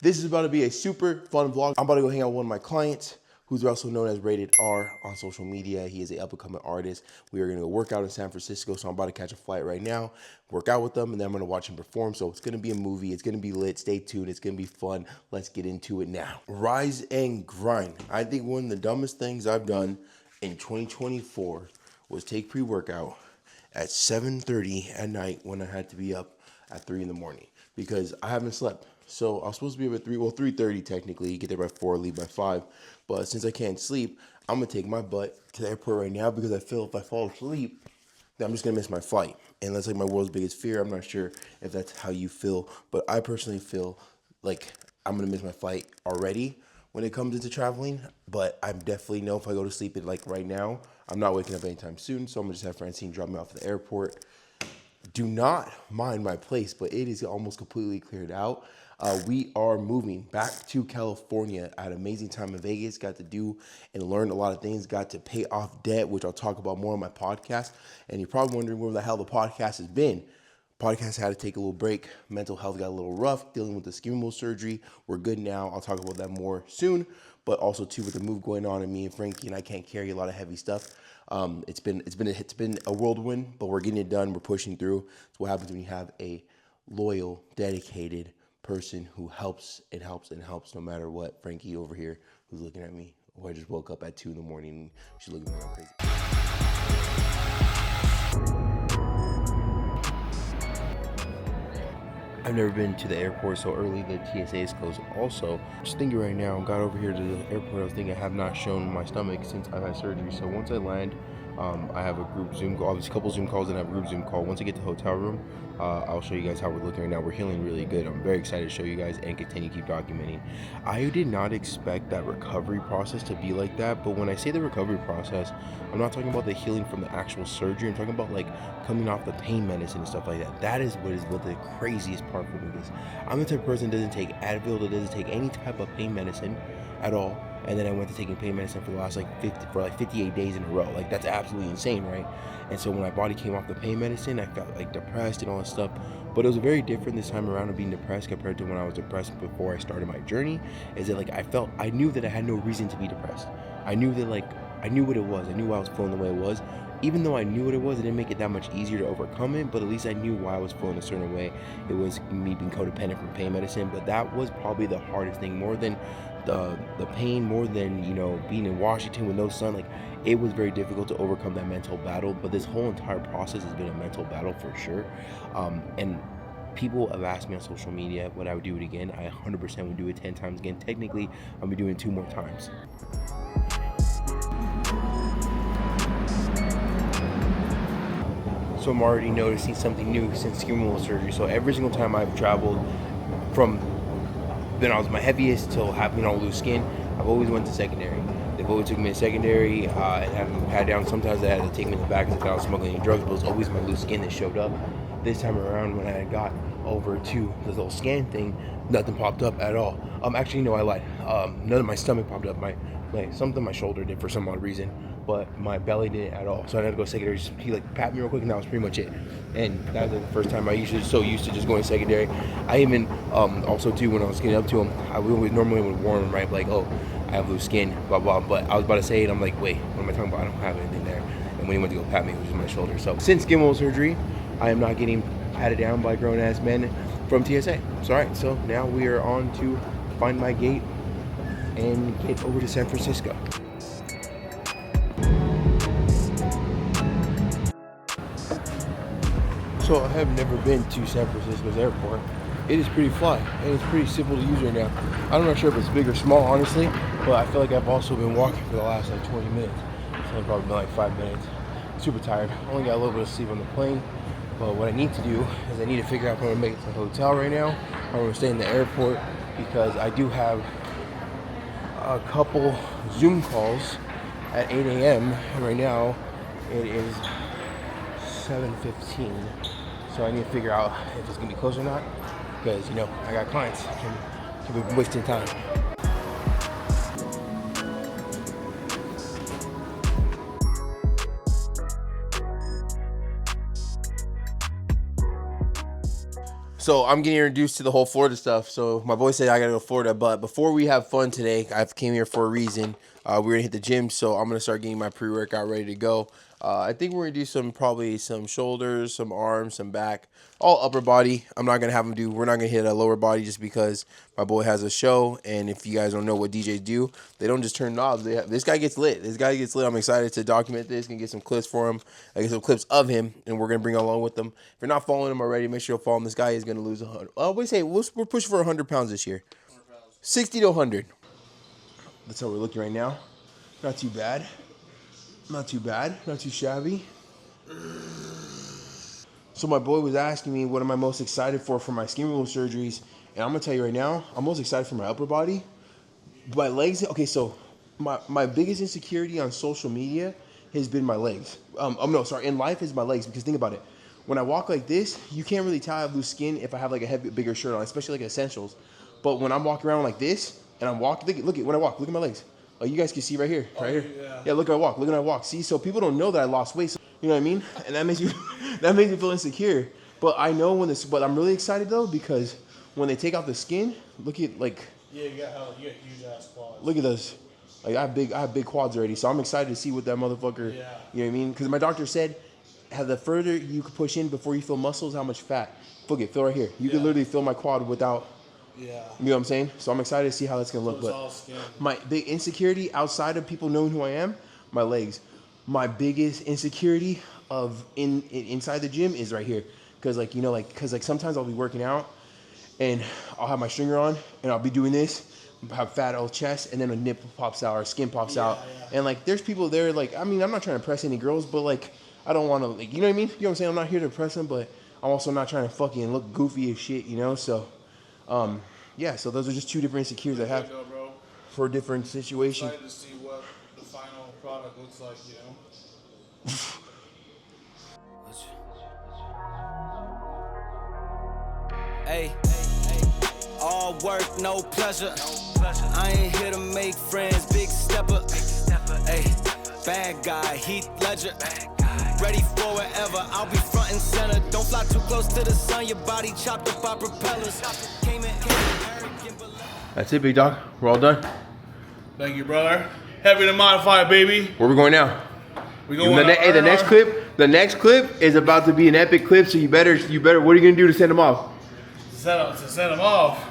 This is about to be a super fun vlog. I'm about to go hang out with one of my clients who's also known as Rated R on social media. He is an up-and-coming artist. We are gonna go work out in San Francisco, so I'm about to catch a flight right now, work out with them, and then I'm gonna watch him perform. So it's gonna be a movie, it's gonna be lit, stay tuned, it's gonna be fun. Let's get into it now. Rise and grind. I think one of the dumbest things I've done in 2024 was take pre-workout at 7:30 at night when I had to be up at 3 in the morning because I haven't slept. So I was supposed to be up at 3:30 technically, get there by 4, leave by 5. But since I can't sleep, I'm gonna take my butt to the airport right now because I feel if I fall asleep, then I'm just gonna miss my flight. And that's like my world's biggest fear. I'm not sure if that's how you feel, but I personally feel like I'm gonna miss my flight already when it comes into traveling. But I definitely know if I go to sleep at like right now, I'm not waking up anytime soon. So I'm gonna just have Francine drop me off at the airport. Do not mind my place, but it is almost completely cleared out. We are moving back to California. I had an amazing time in Vegas, got to do and learn a lot of things, got to pay off debt, which I'll talk about more on my podcast. And you're probably wondering where the hell the podcast has been. Podcast had to take a little break. Mental health got a little rough, dealing with the skin removal surgery. We're good now. I'll talk about that more soon. But also too, with the move going on, and me and Frankie and I can't carry a lot of heavy stuff. It's been a whirlwind, but we're getting it done. We're pushing through. It's what happens when you have a loyal, dedicated person who helps and helps and helps no matter what. Frankie over here, who's looking at me, who I just woke up at 2 in the morning. She's looking at me like crazy. I've never been to the airport so early. The TSA is closed. Also, just thinking right now, got over here to the airport. I was thinking I have not shown my stomach since I've had surgery. So once I land, I have a group Zoom call. There's a couple Zoom calls and I have a group Zoom call. Once I get to the hotel room, I'll show you guys how we're looking right now. We're healing really good. I'm very excited to show you guys and continue to keep documenting. I did not expect that recovery process to be like that, but when I say the recovery process, I'm not talking about the healing from the actual surgery. I'm talking about like coming off the pain medicine and stuff like that. That is what the craziest part for me is. I'm the type of person that doesn't take Advil, that doesn't take any type of pain medicine at all. And then I went to taking pain medicine for the last 58 days in a row. Like, that's absolutely insane, right? And so when my body came off the pain medicine, I felt like depressed and all that stuff. But it was very different this time around of being depressed compared to when I was depressed before I started my journey. Is that like I knew that I had no reason to be depressed. I knew that I knew what it was. I knew why I was feeling the way it was. Even though I knew what it was, it didn't make it that much easier to overcome it, but at least I knew why I was feeling a certain way. It was me being codependent from pain medicine, but that was probably the hardest thing, more than the pain, more than, you know, being in Washington with no sun. Like, it was very difficult to overcome that mental battle, but this whole entire process has been a mental battle for sure. And people have asked me on social media would I would do it again. I 100% would do it 10 times again. Technically, I'll be doing it 2 more times. So I'm already noticing something new since skin removal surgery. So every single time I've traveled from when I was my heaviest till having all loose skin, I've always went to secondary. They've always took me to secondary and had me pat down. Sometimes they had to take me to the back because I was smuggling drugs, but it was always my loose skin that showed up. This time around, when I got over to the little scan thing, nothing popped up at all. Actually, no, I lied. None of my stomach popped up. Something my shoulder did for some odd reason, but my belly didn't at all. So I had to go secondary. He like pat me real quick, and that was pretty much it. And that was like the first time. I usually so used to just going secondary. I even also too, when I was getting up to him, I would normally warn him, right, like, oh, I have loose skin, blah blah. But I was about to say it, I'm like, wait, what am I talking about? I don't have anything there. And when he went to go pat me, it was just my shoulder. So since skin removal surgery, I am not getting patted down by grown ass men from TSA. So all right, so now we are on to find my gate and get over to San Francisco. So I have never been to San Francisco's airport. It is pretty fly and it's pretty simple to use right now. I'm not sure if it's big or small, honestly, but I feel like I've also been walking for the last 20 minutes. It's only probably been 5 minutes. Super tired. Only got a little bit of sleep on the plane. But what I need to do is I need to figure out if I'm gonna make it to the hotel right now, or I'm gonna stay in the airport, because I do have a couple Zoom calls at 8 a.m. and right now it is 7:15. So I need to figure out if it's gonna be close or not, because, you know, I got clients. Can be wasting time. So I'm getting introduced to the whole Florida stuff. So my boy said I gotta go to Florida, but before we have fun today, I came here for a reason. We're gonna hit the gym, so I'm gonna start getting my pre-workout ready to go. I think we're gonna do probably some shoulders, some arms, some back, all upper body. I'm not gonna have him do. We're not gonna hit a lower body just because my boy has a show. And if you guys don't know what DJs do, they don't just turn knobs. This guy gets lit. This guy gets lit. I'm excited to document this. Gonna get some clips for him. I get some clips of him, and we're gonna bring along with them. If you're not following him already, make sure you follow him. This guy is gonna lose 100. We say we're pushing for 100 pounds this year. 60 to 100. That's how we're looking right now. Not too bad. Not too bad. Not too shabby. So my boy was asking me what am I most excited for my skin removal surgeries, and I'm gonna tell you right now, I'm most excited for my upper body. My legs. Okay, so my biggest insecurity on social media has been my legs. No, sorry, in life is my legs, because think about it. When I walk like this, you can't really tell I have loose skin if I have like a bigger shirt on, especially like essentials. But when I'm walking around like this and I'm walking, look at when I walk, look at my legs. Like you guys can see right here, here. Yeah, look at I walk, look at I walk. See, so people don't know that I lost weight. So, you know what I mean? And that makes you that makes me feel insecure. But I know but I'm really excited though, because when they take out the skin, look at like. Yeah, you got huge ass quads. Look at those. Like I have big quads already, so I'm excited to see what that motherfucker. Yeah. You know what I mean? Because my doctor said, the further you can push in before you feel muscles, how much fat. Look it, feel right here. You can literally feel my quad without. Yeah. You know what I'm saying? So I'm excited to see how that's gonna look. So it's all skin. My big insecurity outside of people knowing who I am, my legs. My biggest insecurity inside the gym is right here, because sometimes I'll be working out, and I'll have my stringer on, and I'll be doing this. Have fat old chest, and then a nipple pops out or skin pops out, and like there's people there. Like I'm not trying to impress any girls, but like I don't want to, like, you know what I mean? You know what I'm saying? I'm not here to impress them, but I'm also not trying to fucking look goofy as shit, you know? So, yeah. So those are just two different insecurities I have for different situations. Excited to see what the final product looks like, you know. Hey, all work, no pleasure. I ain't here to make friends, big stepper. Hey, bad guy, Heath Ledger. Ready for wherever, I'll be front and center. Don't fly too close to the sun, your body chopped up by propellers. That's it, big dog. We're all done. Thank you, brother. Happy to modify, baby. Where we going now? We going the next clip is about to be an epic clip. So you better. What are you gonna do to send them off? To send them off.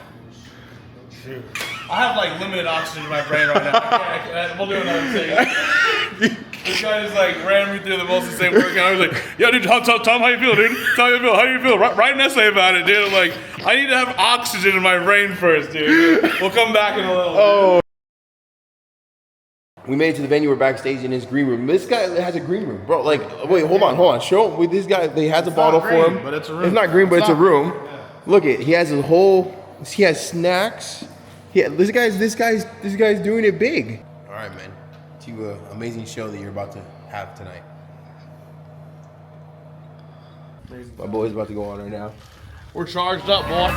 Shoot. I have like limited oxygen in my brain right now. We'll do another thing. This guy just like ran me through the most insane workout. I was like, "Yo, dude, tell him how you feel, dude. Tell him how you feel. Write an essay about it, dude." I'm like, I need to have oxygen in my brain first, dude. We'll come back in a little. Oh. We made it to the venue. We're backstage in his green room. This guy has a green room, bro. Like, wait, hold on. Show him. With this guy, they has a bottle for him. But it's a room. It's not green, but it's a room. Yeah. Look it. He has his whole. He has snacks. Yeah, this guy's doing it big. All right, man. To an amazing show that you're about to have tonight. My boy's about to go on right now. We're charged up, boy.